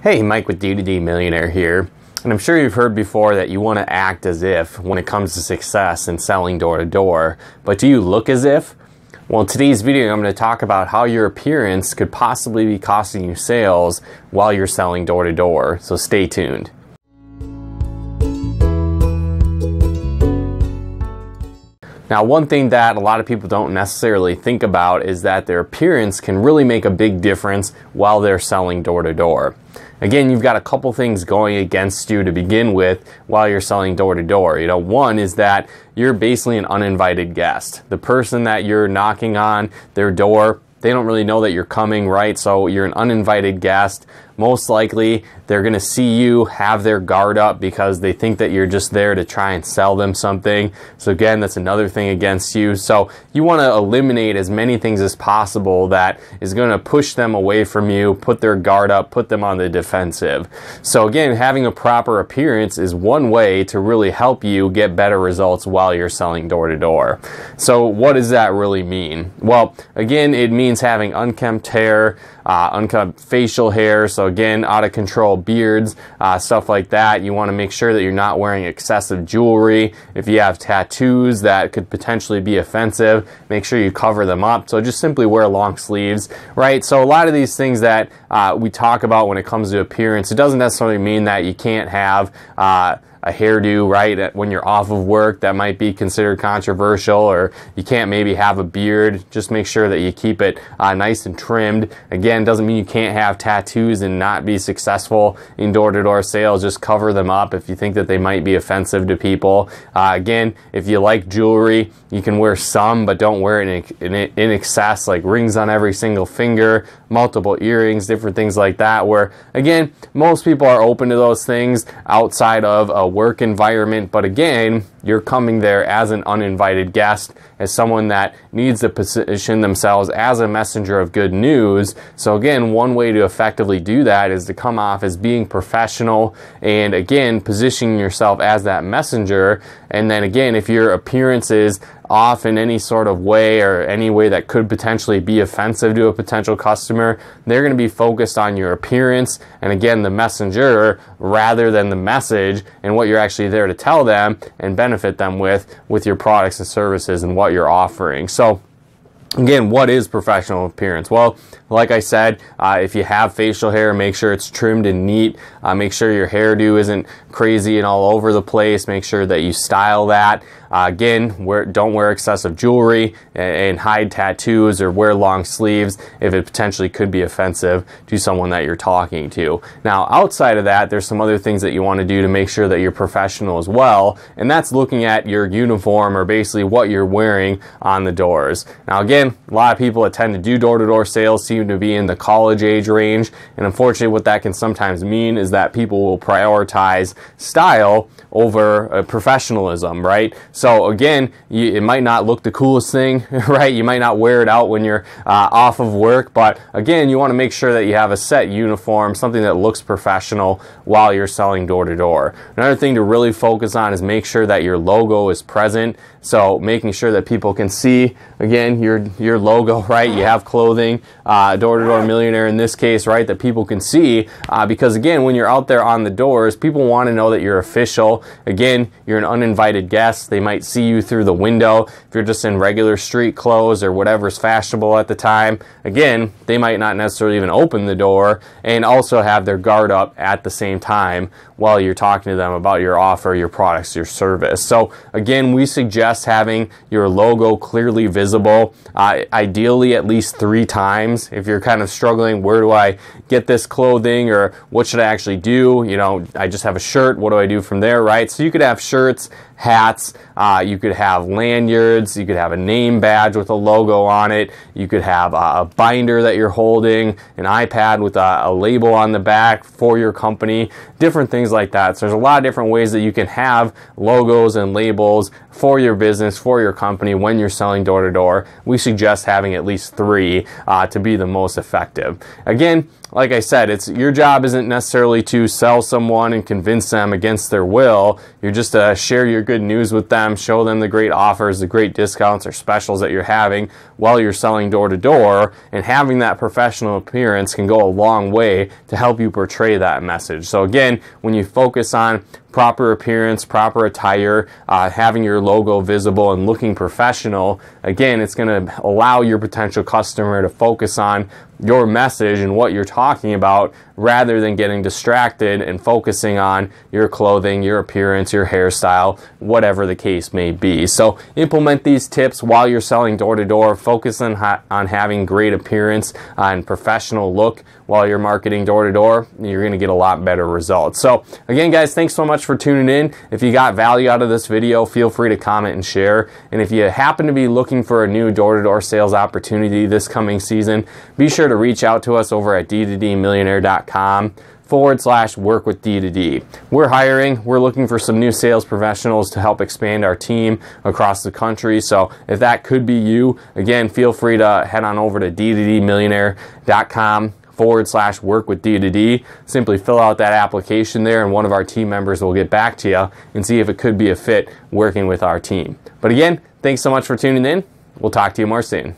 Hey, Mike with D2D Millionaire here. And I'm sure you've heard before that you want to act as if when it comes to success and selling door to door. But do you look as if? Well, in today's video, I'm going to talk about how your appearance could possibly be costing you sales while you're selling door to door. So stay tuned. Now, one thing that a lot of people don't necessarily think about is that their appearance can really make a big difference while they're selling door to door. Again, you've got a couple things going against you to begin with while you're selling door to door. One is that you're basically an uninvited guest. The person that you're knocking on their door, they don't really know that you're coming, right? So you're an uninvited guest. Most likely, they're going to see you, have their guard up because they think that you're just there to try and sell them something. So again, that's another thing against you. So you want to eliminate as many things as possible that is going to push them away from you, put their guard up, put them on the defensive. So again, having a proper appearance is one way to really help you get better results while you're selling door to door. So what does that really mean? Well, again, it means having unkempt hair, unkept facial hair. So again, out of control beards, stuff like that. You want to make sure that you're not wearing excessive jewelry. If you have tattoos that could potentially be offensive, make sure you cover them up. So just simply wear long sleeves, right? So a lot of these things that we talk about when it comes to appearance, it doesn't necessarily mean that you can't have a hairdo, right? When you're off of work, that might be considered controversial, or you can't maybe have a beard. Just make sure that you keep it nice and trimmed. Again, doesn't mean you can't have tattoos and not be successful in door-to-door sales. Just cover them up if you think that they might be offensive to people. Again, if you like jewelry, you can wear some, but don't wear it in excess, like rings on every single finger, multiple earrings, different things like that, where, again, most people are open to those things outside of a work environment, but again, you're coming there as an uninvited guest, as someone that needs to position themselves as a messenger of good news. So again, one way to effectively do that is to come off as being professional and again, positioning yourself as that messenger. And then again, if your appearance is off in any sort of way or any way that could potentially be offensive to a potential customer, they're going to be focused on your appearance and again, the messenger rather than the message and what you're actually there to tell them and benefit them with your products and services and what you're offering. So again, what is professional appearance? Well, like I said, if you have facial hair, make sure it's trimmed and neat. Make sure your hairdo isn't crazy and all over the place. Make sure that you style that. Again, don't wear excessive jewelry and hide tattoos or wear long sleeves if it potentially could be offensive to someone that you're talking to. Now, outside of that, there's some other things that you want to do to make sure that you're professional as well, and that's looking at your uniform or basically what you're wearing on the doors. Now, again, a lot of people that tend to do door-to-door sales seem to be in the college age range, and unfortunately what that can sometimes mean is that people will prioritize style over professionalism, right? So again, it might not look the coolest thing, right? You might not wear it out when you're off of work, but again, you want to make sure that you have a set uniform, something that looks professional while you're selling door to door. Another thing to really focus on is make sure that your logo is present. So making sure that people can see, again, your logo, right? You have clothing, door-to-door millionaire in this case, right? That people can see because again, when you're out there on the doors, people want to know that you're official. Again, you're an uninvited guest. They might see you through the window. If you're just in regular street clothes or whatever's fashionable at the time, again, they might not necessarily even open the door and also have their guard up at the same time while you're talking to them about your offer, your products, your service. So again, we suggest having your logo clearly visible, ideally at least 3 times. If you're kind of struggling, where do I get this clothing or what should I actually do? I just have a shirt. What do I do from there, right? So you could have shirts, hats, you could have lanyards, you could have a name badge with a logo on it, you could have a binder that you're holding, an iPad with a label on the back for your company, different things like that. So there's a lot of different ways that you can have logos and labels for your business, for your company when you're selling door to door. We suggest having at least 3 to be the most effective. Again, like I said, your job isn't necessarily to sell someone and convince them against their will. You're just to share your good news with them, show them the great offers, the great discounts or specials that you're having while you're selling door to door, and having that professional appearance can go a long way to help you portray that message. So again, when you focus on proper appearance, proper attire, having your logo visible and looking professional, again, it's going to allow your potential customer to focus on your message and what you're talking about rather than getting distracted and focusing on your clothing, your appearance, your hairstyle, whatever the case may be. So implement these tips while you're selling door to door. Focus on having great appearance and professional look while you're marketing door to door. You're going to get a lot better results. So again, guys, thanks so much for tuning in. If you got value out of this video, feel free to comment and share. And if you happen to be looking for a new door-to-door sales opportunity this coming season, be sure to reach out to us over at d2dmillionaire.com/work with D2D. We're hiring. We're looking for some new sales professionals to help expand our team across the country. So if that could be you, again, feel free to head on over to d2dmillionaire.com/work with D2D. Simply fill out that application there and one of our team members will get back to you and see if it could be a fit working with our team. But again, thanks so much for tuning in. We'll talk to you more soon.